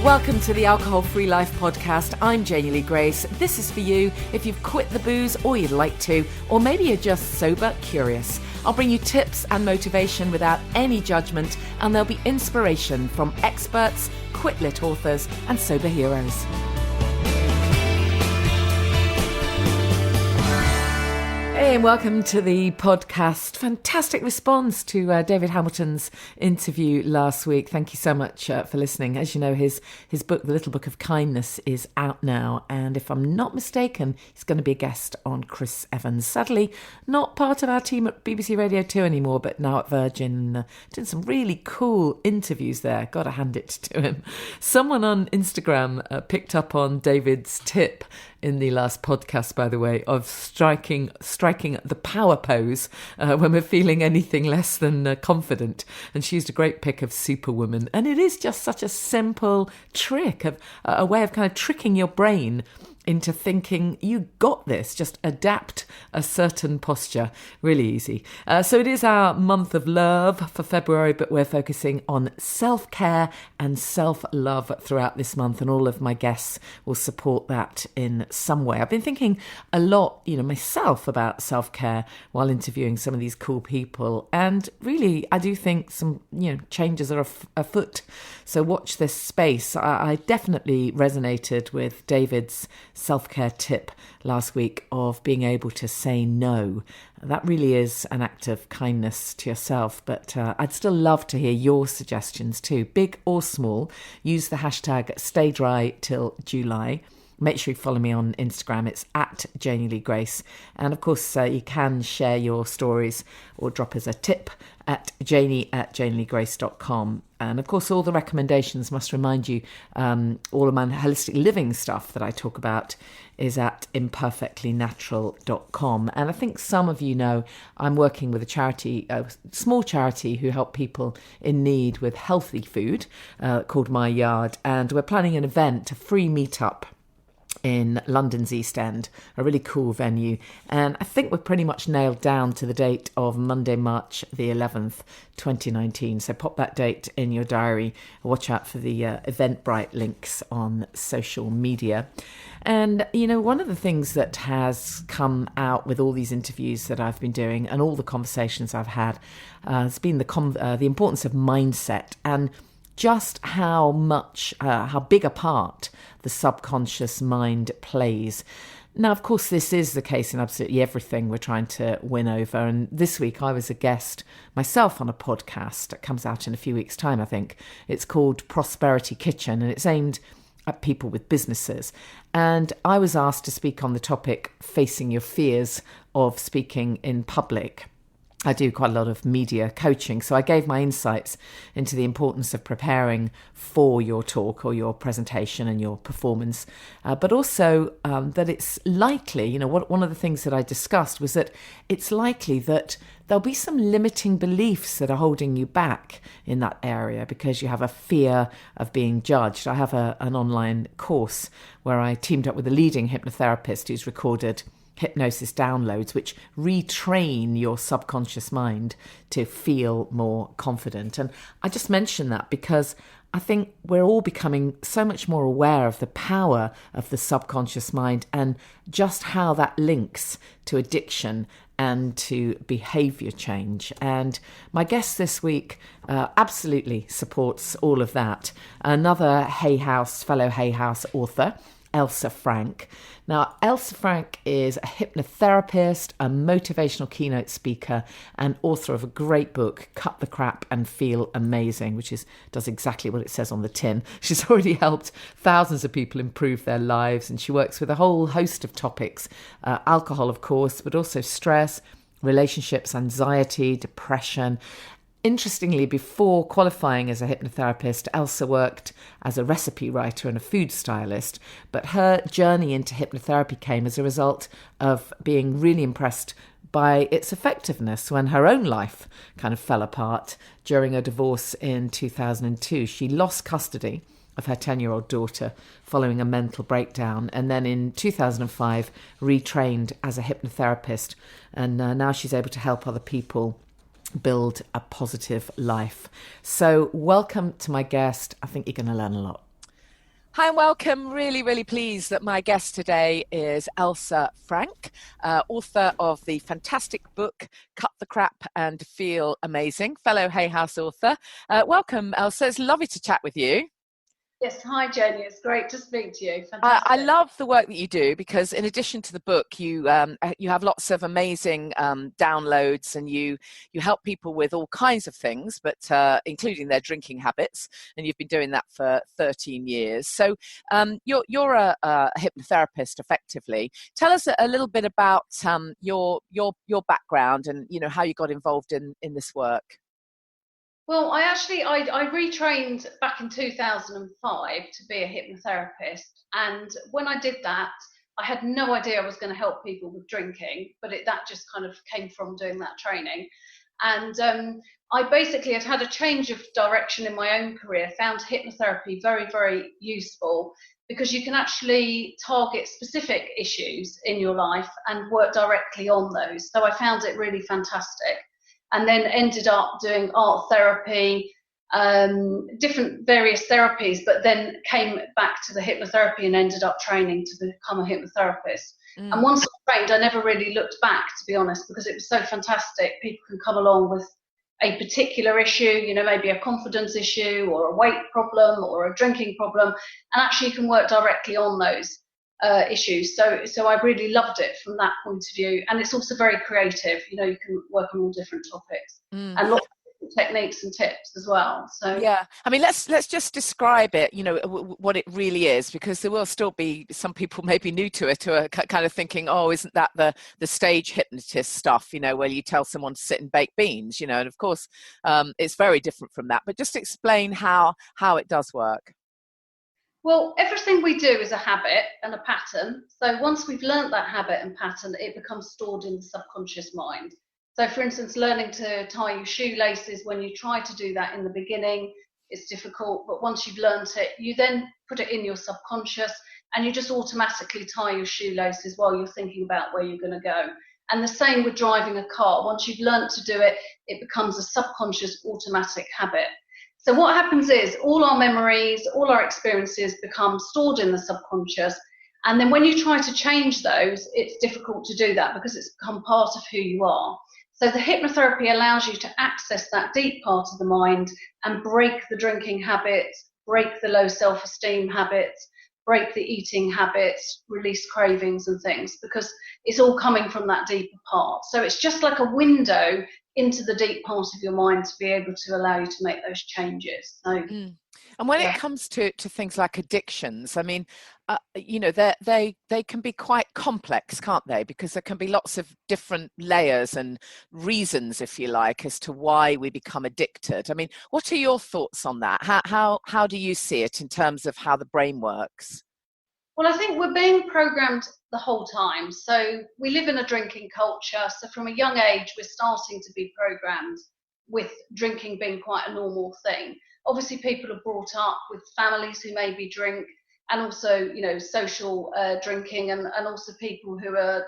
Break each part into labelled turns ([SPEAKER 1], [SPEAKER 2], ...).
[SPEAKER 1] Welcome to the Alcohol Free Life podcast. I'm Janey Lee Grace. This is for you if you've quit the booze or you'd like to, or maybe you're just sober curious. I'll bring you tips and motivation without any judgment, and there'll be inspiration from experts, quit-lit authors, and sober heroes. Hey, and welcome to the podcast. Fantastic response to David Hamilton's interview last week. Thank you so much for listening. As you know, his book, The Little Book of Kindness, is out now. And if I'm not mistaken, he's going to be a guest on Chris Evans. Sadly, not part of our team at BBC Radio 2 anymore, but now at Virgin. Doing some really cool interviews there. Got to hand it to him. Someone on Instagram picked up on David's tip in the last podcast, by the way, of striking the power pose when we're feeling anything less than confident. And she used a great pic of Superwoman. And it is just such a simple trick, of a way of kind of tricking your brain into thinking you got this. Just adapt a certain posture. Really easy. So it is our month of love for February, but we're focusing on self-care and self-love throughout this month, and all of my guests will support that in some way. I've been thinking a lot, myself about self-care while interviewing some of these cool people, and really I do think some, changes are afoot. So watch this space. I definitely resonated with David's self-care tip last week of being able to say no. That really is an act of kindness to yourself, but I'd still love to hear your suggestions too, big or small. Use the hashtag StayDryTillJuly. Make sure you follow me on Instagram. It's at Janey Lee Grace. And of course, you can share your stories or drop us a tip at janey@janeyleegrace.com. And of course, all the recommendations must remind you, all of my holistic living stuff that I talk about is at imperfectlynatural.com. And I think some of you know I'm working with a small charity who help people in need with healthy food called My Yard. And we're planning an event, a free meetup in London's East End, a really cool venue. And I think we're pretty much nailed down to the date of Monday, March the 11th, 2019. So pop that date in your diary. Watch out for the Eventbrite links on social media. And, one of the things that has come out with all these interviews that I've been doing and all the conversations I've had has been the importance of mindset, and just how big a part the subconscious mind plays. Now, of course, this is the case in absolutely everything we're trying to win over. And this week I was a guest myself on a podcast that comes out in a few weeks' time, I think. It's called Prosperity Kitchen, and it's aimed at people with businesses. And I was asked to speak on the topic, facing your fears of speaking in public. I do quite a lot of media coaching, so I gave my insights into the importance of preparing for your talk or your presentation and your performance, but also that it's likely, one of the things that I discussed was that it's likely that there'll be some limiting beliefs that are holding you back in that area because you have a fear of being judged. I have an online course where I teamed up with a leading hypnotherapist who's recorded hypnosis downloads which retrain your subconscious mind to feel more confident. And I just mention that because I think we're all becoming so much more aware of the power of the subconscious mind and just how that links to addiction and to behaviour change. And my guest this week absolutely supports all of that. Another fellow Hay House author, Ailsa Frank. Now, Ailsa Frank is a hypnotherapist, a motivational keynote speaker, and author of a great book, Cut the Crap and Feel Amazing, which does exactly what it says on the tin. She's already helped thousands of people improve their lives, and she works with a whole host of topics, alcohol, of course, but also stress, relationships, anxiety, depression. Interestingly, before qualifying as a hypnotherapist, Ailsa worked as a recipe writer and a food stylist, but her journey into hypnotherapy came as a result of being really impressed by its effectiveness when her own life kind of fell apart during a divorce in 2002. She lost custody of her 10-year-old daughter following a mental breakdown, and then in 2005 retrained as a hypnotherapist, and now she's able to help other people build a positive life. So welcome to my guest. I think you're going to learn a lot. Hi and welcome. Really, really pleased that my guest today is Ailsa Frank, author of the fantastic book Cut the Crap and Feel Amazing, fellow Hay House author. Welcome, Ailsa. It's lovely to chat with you.
[SPEAKER 2] Yes, hi Jenny. It's great to speak to you.
[SPEAKER 1] I
[SPEAKER 2] Fantastic.
[SPEAKER 1] love the work that you do because, in addition to the book, you have lots of amazing downloads, and you help people with all kinds of things, but including their drinking habits. And you've been doing that for 13 years. So you're a hypnotherapist, effectively. Tell us a little bit about your background and how you got involved in this work.
[SPEAKER 2] Well, I retrained back in 2005 to be a hypnotherapist, and when I did that, I had no idea I was going to help people with drinking, but that just kind of came from doing that training. And I basically had a change of direction in my own career, found hypnotherapy very, very useful because you can actually target specific issues in your life and work directly on those. So I found it really fantastic. And then ended up doing art therapy, different various therapies, but then came back to the hypnotherapy and ended up training to become a hypnotherapist. And once I trained, I never really looked back, to be honest, because it was so fantastic. People can come along with a particular issue, maybe a confidence issue or a weight problem or a drinking problem, and actually you can work directly on those issues. So I really loved it from that point of view, and it's also very creative. You can work on all different topics and lots of different techniques and tips as well. So
[SPEAKER 1] yeah, I mean, let's just describe it. What it really is, because there will still be some people maybe new to it who are kind of thinking, oh, isn't that the stage hypnotist stuff? Where you tell someone to sit and bake beans. And of course, it's very different from that. But just explain how it does work.
[SPEAKER 2] Well, everything we do is a habit and a pattern. So once we've learnt that habit and pattern, it becomes stored in the subconscious mind. So for instance, learning to tie your shoelaces, when you try to do that in the beginning, it's difficult. But once you've learnt it, you then put it in your subconscious and you just automatically tie your shoelaces while you're thinking about where you're going to go. And the same with driving a car. Once you've learnt to do it, it becomes a subconscious automatic habit. So what happens is all our memories, all our experiences become stored in the subconscious. And then when you try to change those, it's difficult to do that because it's become part of who you are. So the hypnotherapy allows you to access that deep part of the mind and break the drinking habits, break the low self-esteem habits, break the eating habits, release cravings and things, because it's all coming from that deeper part. So it's just like a window into the deep part of your mind to be able to allow you to make those changes. So,
[SPEAKER 1] And when it comes to things like addictions, I mean, they can be quite complex, can't they? Because there can be lots of different layers and reasons, if you like, as to why we become addicted. I mean, what are your thoughts on that? How do you see it in terms of how the brain works?
[SPEAKER 2] Well, I think we're being programmed the whole time. So we live in a drinking culture. So from a young age, we're starting to be programmed with drinking being quite a normal thing. Obviously, people are brought up with families who maybe drink, and also, social drinking, and also people who are,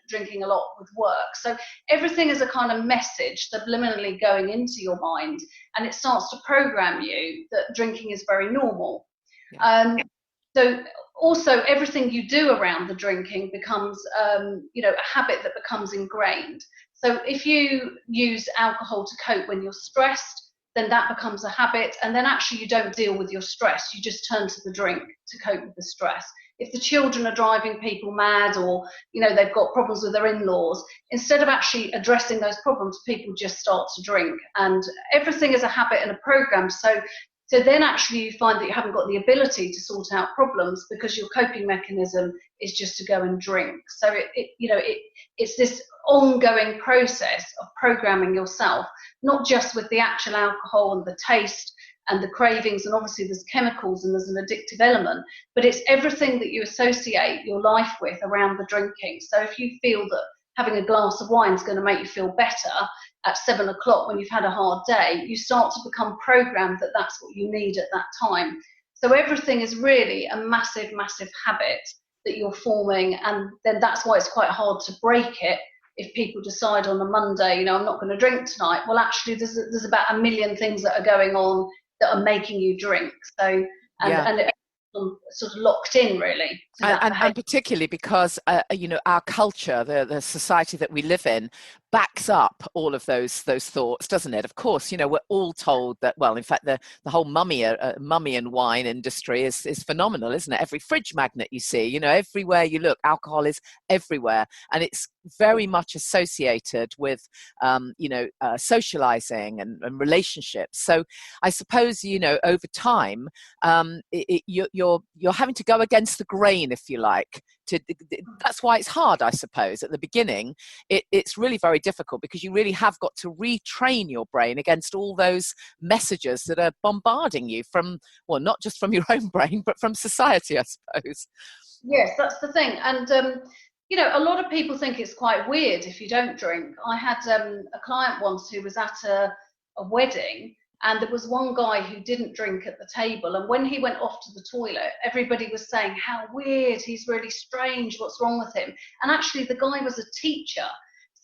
[SPEAKER 2] drinking a lot with work. So everything is a kind of message subliminally going into your mind, and it starts to program you that drinking is very normal. Yeah. So also everything you do around the drinking becomes, a habit that becomes ingrained. So if you use alcohol to cope when you're stressed, then that becomes a habit. And then actually you don't deal with your stress. You just turn to the drink to cope with the stress. If the children are driving people mad, or, they've got problems with their in-laws, instead of actually addressing those problems, people just start to drink. And everything is a habit and a program. So then actually you find that you haven't got the ability to sort out problems because your coping mechanism is just to go and drink. So it's this ongoing process of programming yourself, not just with the actual alcohol and the taste and the cravings, and obviously there's chemicals and there's an addictive element, but it's everything that you associate your life with around the drinking. So if you feel that having a glass of wine is going to make you feel better at 7 o'clock when you've had a hard day, you start to become programmed that that's what you need at that time. So everything is really a massive, massive habit that you're forming, and then that's why it's quite hard to break it. If people decide on a Monday, I'm not going to drink tonight, well, actually there's about a million things that are going on that are making you drink. So, and sort of locked in really to that behaviour.
[SPEAKER 1] And particularly because our culture, the society that we live in, backs up all of those thoughts, doesn't it? Of course, we're all told that. Well, in fact, the whole mummy and wine industry is phenomenal, isn't it? Every fridge magnet you see, everywhere you look, alcohol is everywhere, and it's very much associated with socializing and relationships. So I suppose over time, you're having to go against the grain, if you like. That's why it's hard, I suppose. At the beginning, it's really very difficult, because you really have got to retrain your brain against all those messages that are bombarding you from, well, not just from your own brain, but from society, I suppose.
[SPEAKER 2] Yes, that's the thing. And a lot of people think it's quite weird if you don't drink. I had a client once who was at a wedding, and there was one guy who didn't drink at the table, and when he went off to the toilet, everybody was saying, how weird, he's really strange, what's wrong with him? And actually the guy was a teacher.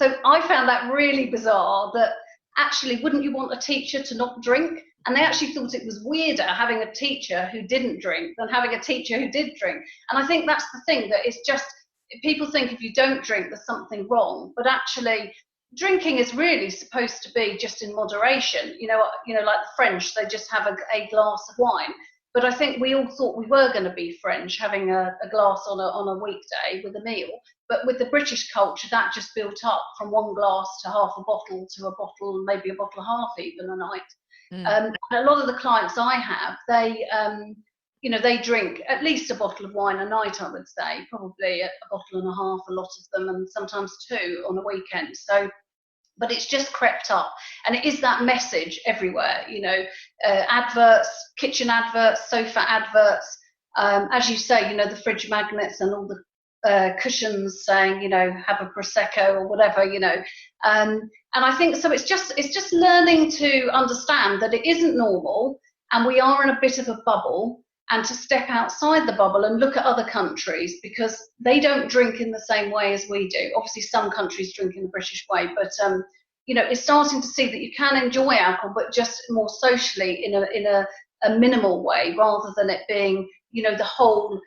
[SPEAKER 2] So I found that really bizarre, that actually, wouldn't you want a teacher to not drink? And they actually thought it was weirder having a teacher who didn't drink than having a teacher who did drink. And I think that's the thing, that it's just, people think if you don't drink there's something wrong, but actually drinking is really supposed to be just in moderation. Like the French, they just have a glass of wine. But I think we all thought we were going to be French, having a glass on a weekday with a meal. But with the British culture, that just built up from one glass to half a bottle to a bottle, maybe a bottle and a half even a night. And a lot of the clients I have, they drink at least a bottle of wine a night, I would say, probably a bottle and a half, a lot of them, and sometimes two on a weekend. So, but it's just crept up, and it is that message everywhere, adverts, kitchen adverts, sofa adverts, as you say, the fridge magnets and all the cushions saying, have a Prosecco or whatever, and I think so it's just learning to understand that it isn't normal, and we are in a bit of a bubble, and to step outside the bubble and look at other countries, because they don't drink in the same way as we do. Obviously, some countries drink in the British way, but it's starting to see that you can enjoy alcohol, but just more socially in a minimal way, rather than it being, the whole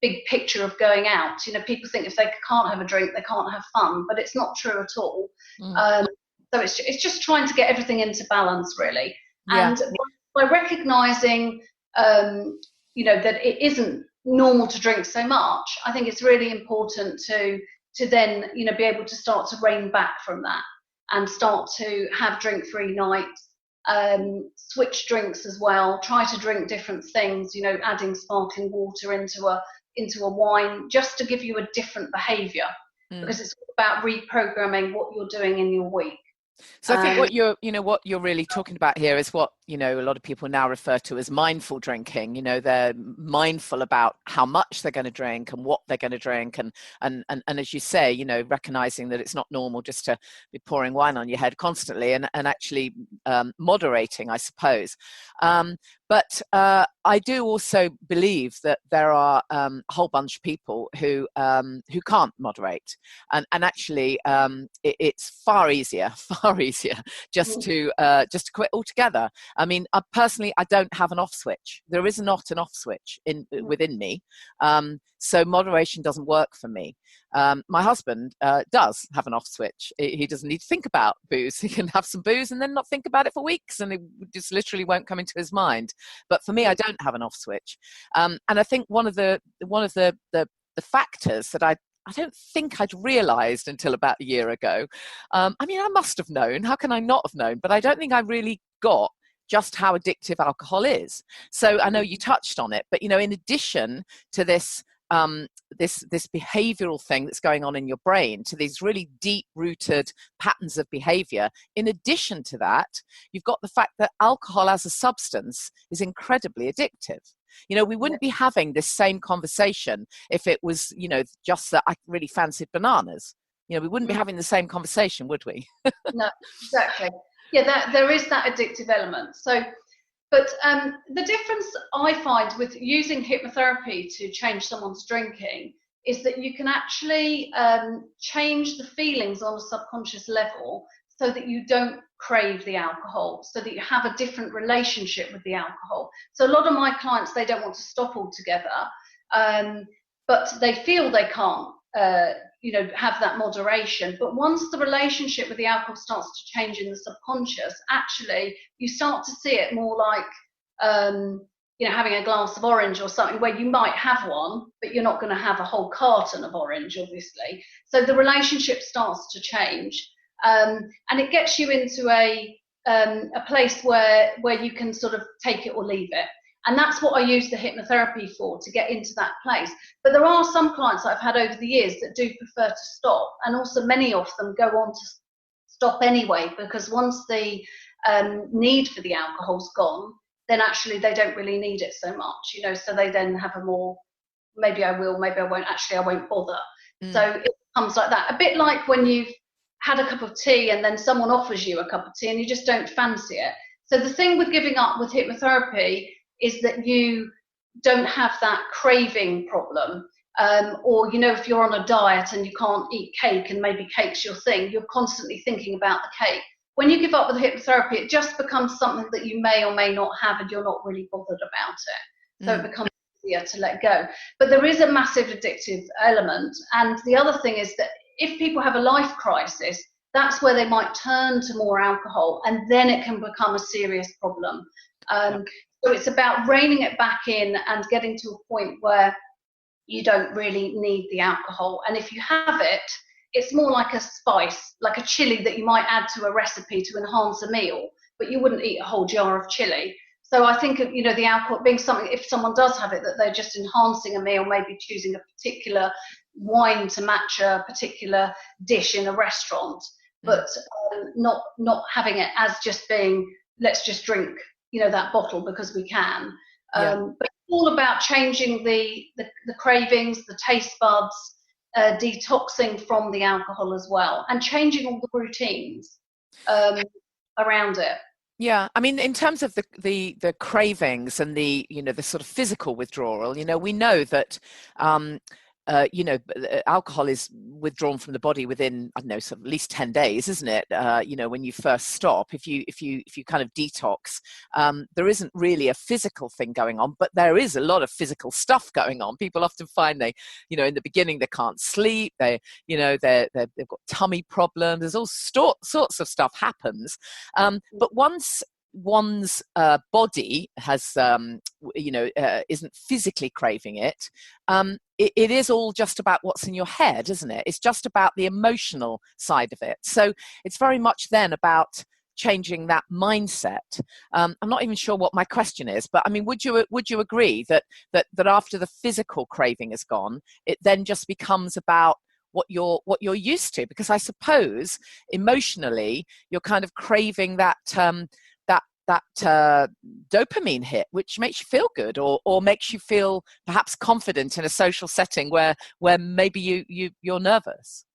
[SPEAKER 2] big picture of going out. People think if they can't have a drink, they can't have fun, but it's not true at all. So it's just trying to get everything into balance, really. Yeah. And by recognising that it isn't normal to drink so much, I think it's really important to then be able to start to rein back from that and start to have drink-free nights, switch drinks as well, try to drink different things, adding sparkling water into a wine, just to give you a different behaviour, because it's all about reprogramming what you're doing in your week.
[SPEAKER 1] So I think what you're really talking about here is what, a lot of people now refer to as mindful drinking. They're mindful about how much they're going to drink and what they're going to drink. And as you say, recognizing that it's not normal just to be pouring wine on your head constantly, and actually moderating, I suppose. But I do also believe that there are a whole bunch of people who can't moderate, and actually it's far easier just to quit altogether. I mean, personally, I don't have an off switch. There is not an off switch within me, so moderation doesn't work for me. My husband does have an off switch. He doesn't need to think about booze. He can have some booze and then not think about it for weeks, and it just literally won't come into his mind. But for me, I don't have an off switch. And I think one of the factors that I don't think I'd realised until about a year ago. I mean, I must have known. How can I not have known? But I don't think I really got just how addictive alcohol is. So I know you touched on it, but in addition to this this behavioral thing that's going on in your brain, to these really deep-rooted patterns of behavior, in addition to that, you've got the fact that alcohol as a substance is incredibly addictive. We wouldn't be having this same conversation if it was, just that I really fancied bananas. We wouldn't be having the same conversation, would we?
[SPEAKER 2] No, exactly. Yeah, there is that addictive element. So, but the difference I find with using hypnotherapy to change someone's drinking is that you can actually change the feelings on a subconscious level, so that you don't crave the alcohol, so that you have a different relationship with the alcohol. So a lot of my clients, they don't want to stop altogether, but they feel they can't, have that moderation. But once the relationship with the alcohol starts to change in the subconscious, actually, you start to see it more like, having a glass of orange or something, where you might have one, but you're not going to have a whole carton of orange, obviously. So the relationship starts to change, and it gets you into a place where you can sort of take it or leave it. And that's what I use the hypnotherapy for, to get into that place. But there are some clients that I've had over the years that do prefer to stop, and also many of them go on to stop anyway, because once the need for the alcohol's gone, then actually they don't really need it so much, so they then have a more, maybe I will, maybe I won't, actually I won't bother. So it becomes like that. A bit like when you've had a cup of tea and then someone offers you a cup of tea and you just don't fancy it. So the thing with giving up with hypnotherapy is that you don't have that craving problem. Or, if you're on a diet and you can't eat cake, and maybe cake's your thing, you're constantly thinking about the cake. When you give up with hypnotherapy, it just becomes something that you may or may not have, and you're not really bothered about it. So it becomes easier to let go. But there is a massive addictive element. And the other thing is that if people have a life crisis, that's where they might turn to more alcohol, and then it can become a serious problem. So it's about reining it back in and getting to a point where you don't really need the alcohol. And if you have it, it's more like a spice, like a chili that you might add to a recipe to enhance a meal, but you wouldn't eat a whole jar of chili. So I think of, the alcohol being something, if someone does have it, that they're just enhancing a meal, maybe choosing a particular wine to match a particular dish in a restaurant, but not having it as just being, let's just drink, that bottle because we can. But it's all about changing the cravings, the taste buds, detoxing from the alcohol as well, and changing all the routines around it.
[SPEAKER 3] Yeah, I mean, in terms of the cravings and the sort of physical withdrawal, we know that alcohol is withdrawn from the body within, I don't know, sort of at least 10 days, isn't it? When you first stop, if you kind of detox, there isn't really a physical thing going on, but there is a lot of physical stuff going on. People often find in the beginning they can't sleep, they've got tummy problems, there's all sorts of stuff happens. But once one's body has isn't physically craving it, it is all just about what's in your head, isn't it? It's just about the emotional side of it. So it's very much then about changing that mindset. I'm not even sure what my question is, but I mean, would you agree that after the physical craving is gone, it then just becomes about what you're used to? Because I suppose emotionally you're kind of craving that dopamine hit, which makes you feel good, or makes you feel perhaps confident in a social setting where maybe you're nervous.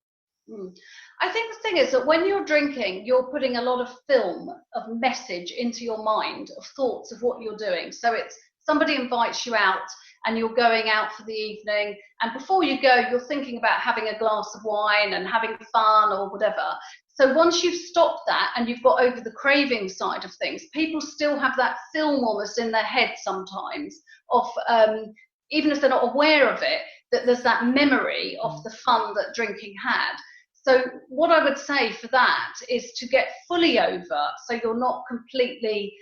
[SPEAKER 2] I think the thing is that when you're drinking, you're putting a lot of film of message into your mind, of thoughts of what you're doing. So it's somebody invites you out and you're going out for the evening, and before you go, you're thinking about having a glass of wine and having fun or whatever. So once you've stopped that and you've got over the craving side of things, people still have that film almost in their head sometimes of, even if they're not aware of it, that there's that memory of the fun that drinking had. So what I would say for that is to get fully over, so you're not completely,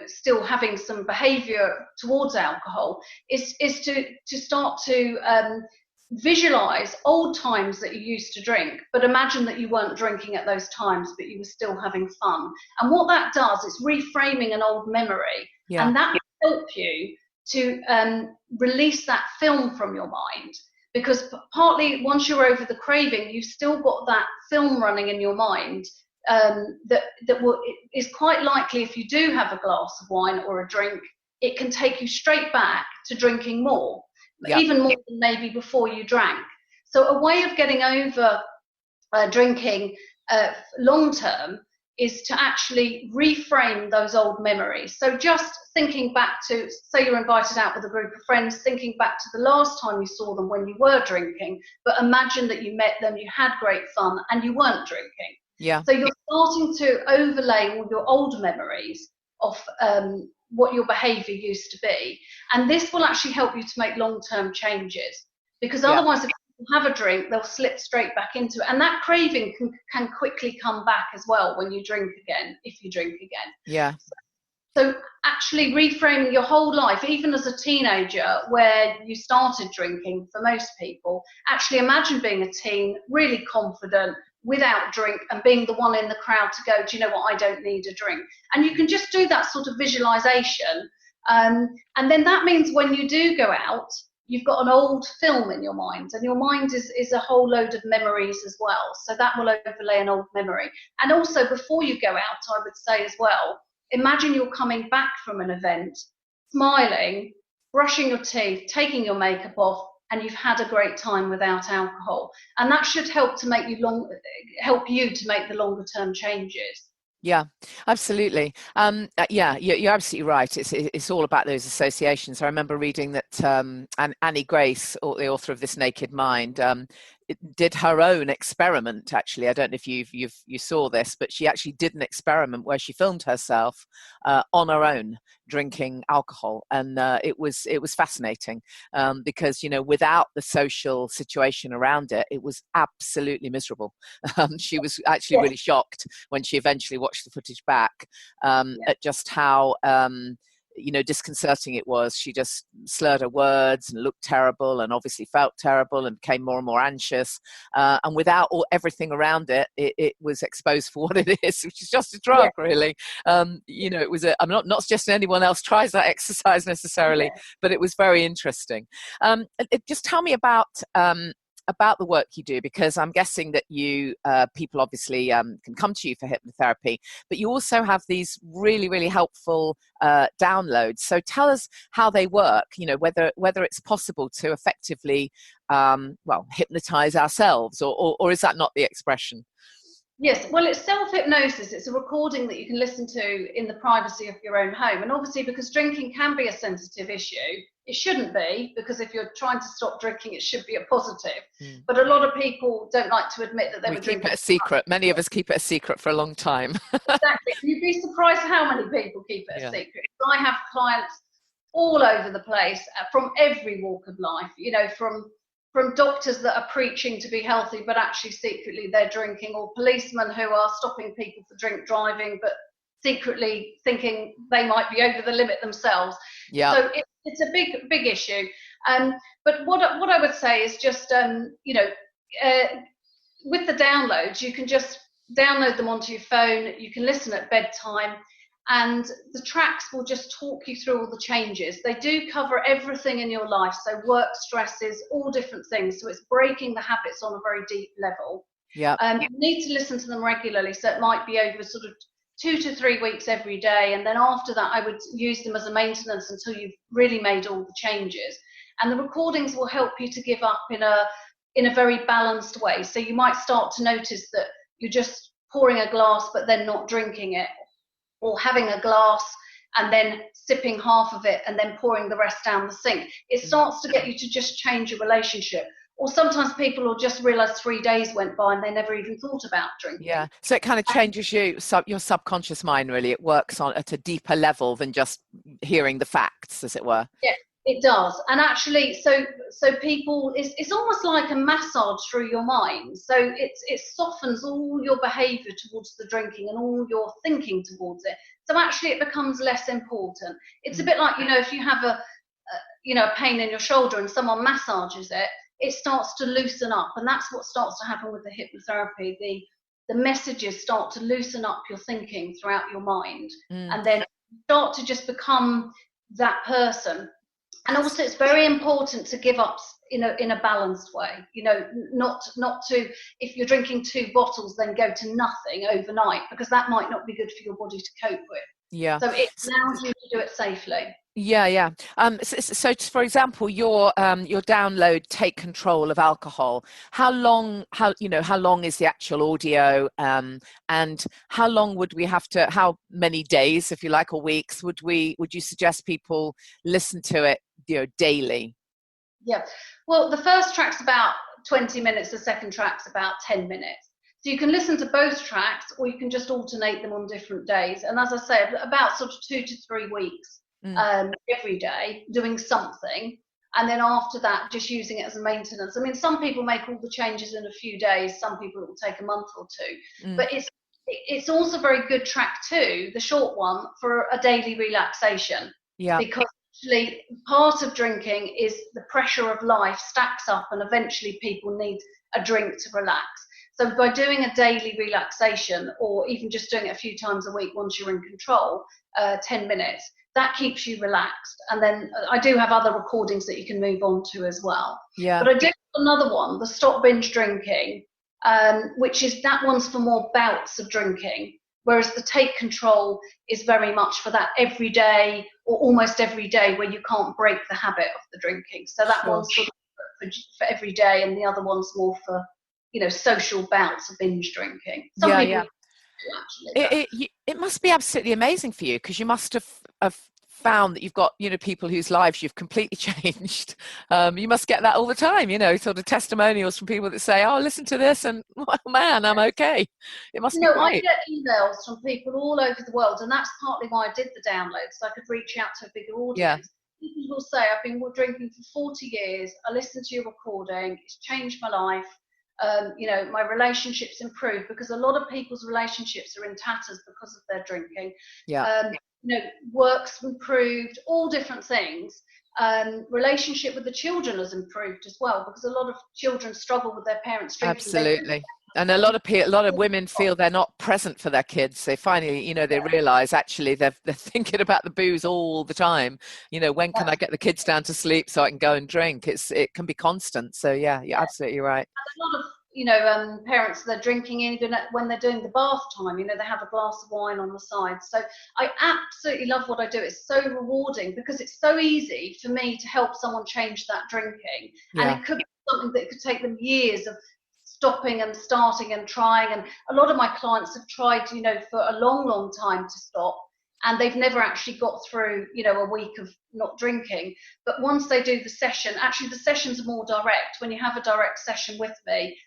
[SPEAKER 2] still having some behaviour towards alcohol, is to start to visualize old times that you used to drink, but imagine that you weren't drinking at those times, but you were still having fun. And what that does is reframing an old memory, and that will help you to release that film from your mind. Because partly, once you're over the craving, you've still got that film running in your mind that is quite likely, if you do have a glass of wine or a drink, it can take you straight back to drinking more. Even more than maybe before you drank. So a way of getting over drinking long term is to actually reframe those old memories. So just thinking back to, say you're invited out with a group of friends, thinking back to the last time you saw them when you were drinking, but imagine that you met them, you had great fun, and you weren't drinking.
[SPEAKER 3] Yeah.
[SPEAKER 2] So you're starting to overlay all your old memories of what your behaviour used to be. And this will actually help you to make long-term changes, because otherwise if you have a drink, they'll slip straight back into it. And that craving can quickly come back as well when you drink again, if you drink again.
[SPEAKER 3] Yeah.
[SPEAKER 2] So actually reframing your whole life, even as a teenager where you started drinking, for most people, actually imagine being a teen, really confident, without drink, and being the one in the crowd to go, do you know what, I don't need a drink. And you can just do that sort of visualization. And then that means when you do go out, you've got an old film in your mind, and your mind is a whole load of memories as well. So that will overlay an old memory. And also before you go out, I would say as well, imagine you're coming back from an event, smiling, brushing your teeth, taking your makeup off, and you've had a great time without alcohol. And that should help to make you to make the longer term changes.
[SPEAKER 3] Yeah, absolutely. Yeah, you're absolutely right. It's all about those associations. I remember reading that Annie Grace, the author of This Naked Mind, did her own experiment. Actually, I don't know if you saw this, but she actually did an experiment where she filmed herself on her own drinking alcohol, and it was fascinating because without the social situation around it, it was absolutely miserable. She was actually really shocked when she eventually watched the footage back at just how disconcerting it was. She just slurred her words and looked terrible, and obviously felt terrible, and became more and more anxious. And without everything around it, it was exposed for what it is, which is just a drug, really. It was. I'm not suggesting anyone else tries that exercise necessarily, but it was very interesting. Just tell me about the work you do, because I'm guessing that you people obviously can come to you for hypnotherapy, but you also have these really, really helpful downloads. So tell us how they work, whether it's possible to effectively hypnotize ourselves, or is that not the expression?
[SPEAKER 2] Yes, well, it's self-hypnosis. It's a recording that you can listen to in the privacy of your own home. And obviously, because drinking can be a sensitive issue, it shouldn't be, because if you're trying to stop drinking, it should be a positive. But a lot of people don't like to admit that they were drinking.
[SPEAKER 3] We keep it a secret. Many of us keep it a secret for a long time.
[SPEAKER 2] Exactly. You'd be surprised how many people keep it a secret. I have clients all over the place, from every walk of life, from doctors that are preaching to be healthy, but actually secretly they're drinking, or policemen who are stopping people for drink driving, but secretly thinking they might be over the limit themselves. Yeah. So it's a big issue. But what I would say is just, with the downloads, you can just download them onto your phone. You can listen at bedtime, and the tracks will just talk you through all the changes. They do cover everything in your life, so work, stresses, all different things. So it's breaking the habits on a very deep level. Yeah. You need to listen to them regularly, so it might be over sort of 2 to 3 weeks every day, and then after that I would use them as a maintenance until you've really made all the changes. And the recordings will help you to give up in a very balanced way. So you might start to notice that you're just pouring a glass but then not drinking it, or having a glass and then sipping half of it and then pouring the rest down the sink. It starts to get you to just change your relationship. Or sometimes people will just realise 3 days went by and they never even thought about drinking. Yeah,
[SPEAKER 3] so it kind of changes your subconscious mind, really. It works at a deeper level than just hearing the facts, as it were.
[SPEAKER 2] Yeah, it does. And actually, so people, it's almost like a massage through your mind. So it softens all your behaviour towards the drinking and all your thinking towards it. So actually it becomes less important. It's a bit like, if you have a pain in your shoulder and someone massages it, it starts to loosen up. And that's what starts to happen with the hypnotherapy. The messages start to loosen up your thinking throughout your mind. And then start to just become that person. And also it's very important to give up in a balanced way, not to, if you're drinking 2 bottles, then go to nothing overnight, because that might not be good for your body to cope with. Yeah. So it allows you to do it safely.
[SPEAKER 3] Yeah. So for example, your download, Take Control of Alcohol. How long is the actual audio? And how long would we have to? How many days, if you like, or weeks would you suggest people listen to it, daily?
[SPEAKER 2] Yeah. Well, the first track's about 20 minutes. The second track's about 10 minutes. So So you can listen to both tracks, or you can just alternate them on different days. And as I say, about sort of 2 to 3 weeks every day doing something. And then after that, just using it as a maintenance. I mean, some people make all the changes in a few days. Some people it will take a month or two. But it's also very good track 2, the short one, for a daily relaxation. Yeah. Because actually part of drinking is the pressure of life stacks up, and eventually people need a drink to relax. So by doing a daily relaxation, or even just doing it a few times a week once you're in control, 10 minutes, that keeps you relaxed. And then I do have other recordings that you can move on to as well. Yeah. But I do have another one, the Stop Binge Drinking, which is, that one's for more bouts of drinking, whereas the Take Control is very much for that every day or almost every day where you can't break the habit of the drinking. So that one's sort of for every day, and the other one's more for, social bouts of binge drinking. Some people
[SPEAKER 3] it must be absolutely amazing for you, because you must have found that you've got people whose lives you've completely changed. You must get that all the time, sort of testimonials from people that say, oh, listen to this and oh, man, I'm okay. It must be great.
[SPEAKER 2] I get emails from people all over the world, and that's partly why I did the download, so I could reach out to a bigger audience. People will say, I've been drinking for 40 years, I listened to your recording, it's changed my life. My relationships improved, because a lot of people's relationships are in tatters because of their drinking. Work's improved, all different things. Relationship with the children has improved as well, because a lot of children struggle with their parents drinking.
[SPEAKER 3] Absolutely. And a lot of women feel they're not present for their kids. They finally, they realise actually they're thinking about the booze all the time. When can I get the kids down to sleep so I can go and drink? It can be constant. So yeah, you're absolutely right.
[SPEAKER 2] And a lot of parents, they're drinking even when they're doing the bath time. They have a glass of wine on the side. So I absolutely love what I do. It's so rewarding, because it's so easy for me to help someone change that drinking, and it could be something that could take them years of stopping and starting and trying. And a lot of my clients have tried, for a long time to stop, and they've never actually got through, a week of not drinking. But once they do the session, actually the sessions are more direct. When you have a direct session with me,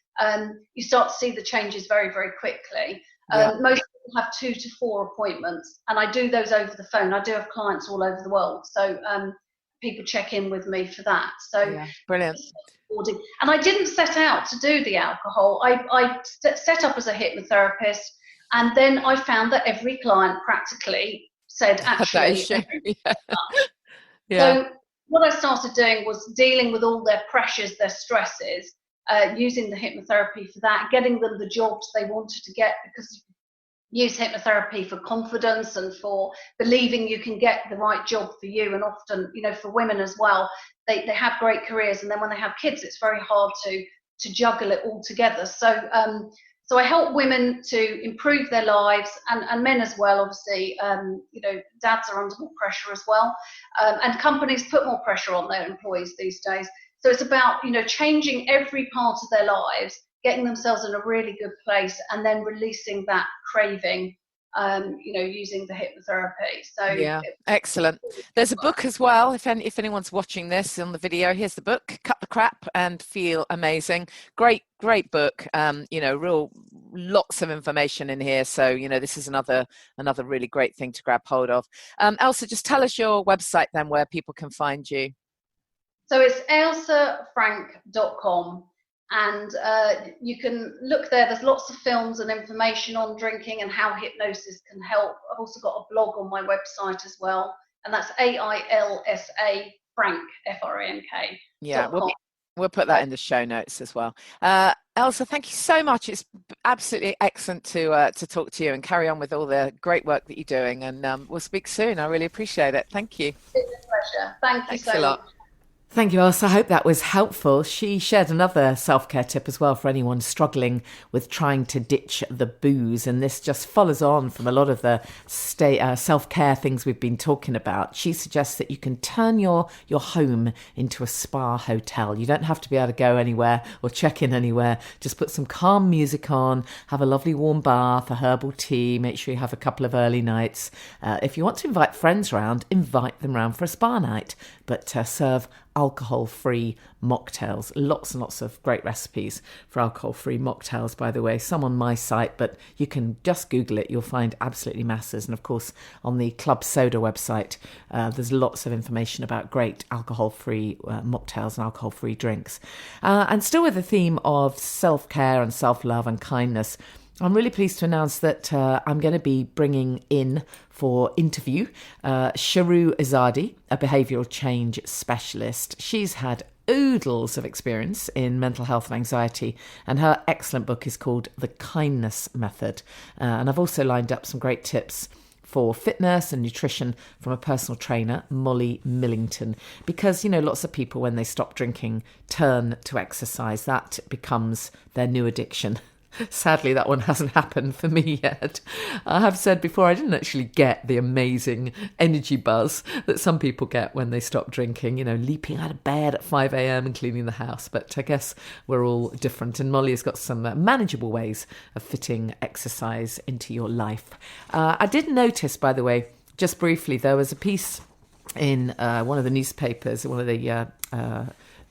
[SPEAKER 2] you start to see the changes very, very quickly. Most people have 2 to 4 appointments, and I do those over the phone. I do have clients all over the world, so people check in with me for that. So
[SPEAKER 3] brilliant.
[SPEAKER 2] And I didn't set out to do the alcohol. I set up as a hypnotherapist, and then I found that every client practically said, actually, So what I started doing was dealing with all their pressures, their stresses, using the hypnotherapy for that, getting them the jobs they wanted to get, because you use hypnotherapy for confidence and for believing you can get the right job for you. And often, for women as well, they have great careers, and then when they have kids, it's very hard to juggle it all together. So I help women to improve their lives, and men as well, obviously. Dads are under more pressure as well, and companies put more pressure on their employees these days. So it's about, changing every part of their lives, getting themselves in a really good place, and then releasing that craving, using the hypnotherapy. So
[SPEAKER 3] excellent. There's a book as well. If anyone's watching this on the video, here's the book, Cut the Crap and Feel Amazing. Great book. Real lots of information in here. So, this is another really great thing to grab hold of. Ailsa, just tell us your website then, where people can find you.
[SPEAKER 2] So it's ailsafrank.com, and you can look there. There's lots of films and information on drinking and how hypnosis can help. I've also got a blog on my website as well, and that's AILSA Frank, FRANK.
[SPEAKER 3] Yeah, we'll put that in the show notes as well. Ailsa, thank you so much. It's absolutely excellent to talk to you and carry on with all the great work that you're doing, and we'll speak soon. I really appreciate it. Thank you.
[SPEAKER 2] It's a pleasure. Thank you so much.
[SPEAKER 1] Thank you, Ailsa. I hope that was helpful. She shared another self-care tip as well for anyone struggling with trying to ditch the booze. And this just follows on from a lot of the self-care things we've been talking about. She suggests that you can turn your home into a spa hotel. You don't have to be able to go anywhere or check in anywhere. Just put some calm music on, have a lovely warm bath, a herbal tea, make sure you have a couple of early nights. If you want to invite friends round, invite them round for a spa night, but serve alcohol-free mocktails. Lots and lots of great recipes for alcohol-free mocktails, by the way. Some on my site, but you can just Google it. You'll find absolutely masses. And of course, on the Club Soda website, there's lots of information about great alcohol-free mocktails and alcohol-free drinks. And still with the theme of self-care and self-love and kindness, I'm really pleased to announce that I'm going to be bringing in for interview Sharu Azadi, a behavioural change specialist. She's had oodles of experience in mental health and anxiety, and her excellent book is called The Kindness Method. And I've also lined up some great tips for fitness and nutrition from a personal trainer, Molly Millington, because, lots of people, when they stop drinking, turn to exercise. That becomes their new addiction. Sadly, that one hasn't happened for me yet. I have said before, I didn't actually get the amazing energy buzz that some people get when they stop drinking, leaping out of bed at 5 a.m. and cleaning the house. But I guess we're all different. And Molly has got some manageable ways of fitting exercise into your life. I did notice, by the way, just briefly, there was a piece in one of the newspapers, one of the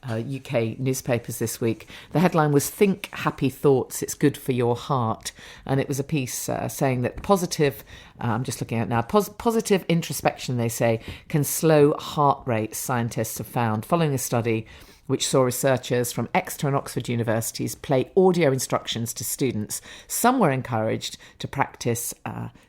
[SPEAKER 1] UK newspapers this week. The headline was "Think Happy Thoughts, It's Good for Your Heart." And it was a piece saying that positive, I'm just looking at it now, positive introspection, they say, can slow heart rate, scientists have found, following a study which saw researchers from Exeter and Oxford universities play audio instructions to students. Some were encouraged to practice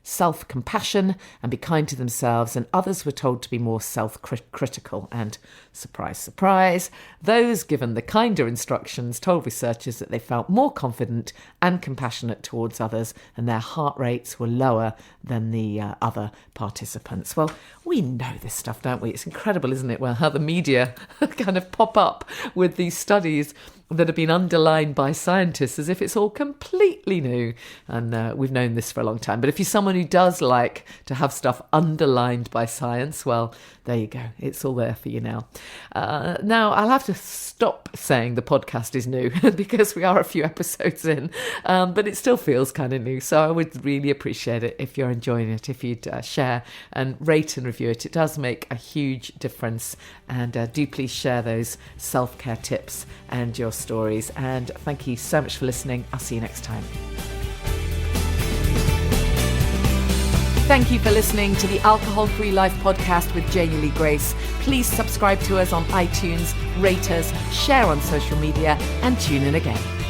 [SPEAKER 1] self-compassion and be kind to themselves, and others were told to be more self-critical. And surprise, surprise, those given the kinder instructions told researchers that they felt more confident and compassionate towards others, and their heart rates were lower than the other participants. Well, we know this stuff, don't we? It's incredible, isn't it? Well, how the media kind of pop up with these studies that have been underlined by scientists as if it's all completely new. And we've known this for a long time. But if you're someone who does like to have stuff underlined by science, well, there you go. It's all there for you now. Now, I'll have to stop saying the podcast is new because we are a few episodes in, but it still feels kind of new. So I would really appreciate it if you're enjoying it, if you'd share and rate and review it. It does make a huge difference. And do please share those self-care tips and your stories. And thank you so much for listening. I'll see you next time. Thank you for listening to the Alcohol Free Life podcast with Janey Lee Grace. Please subscribe to us on iTunes, rate us, share on social media, and tune in again.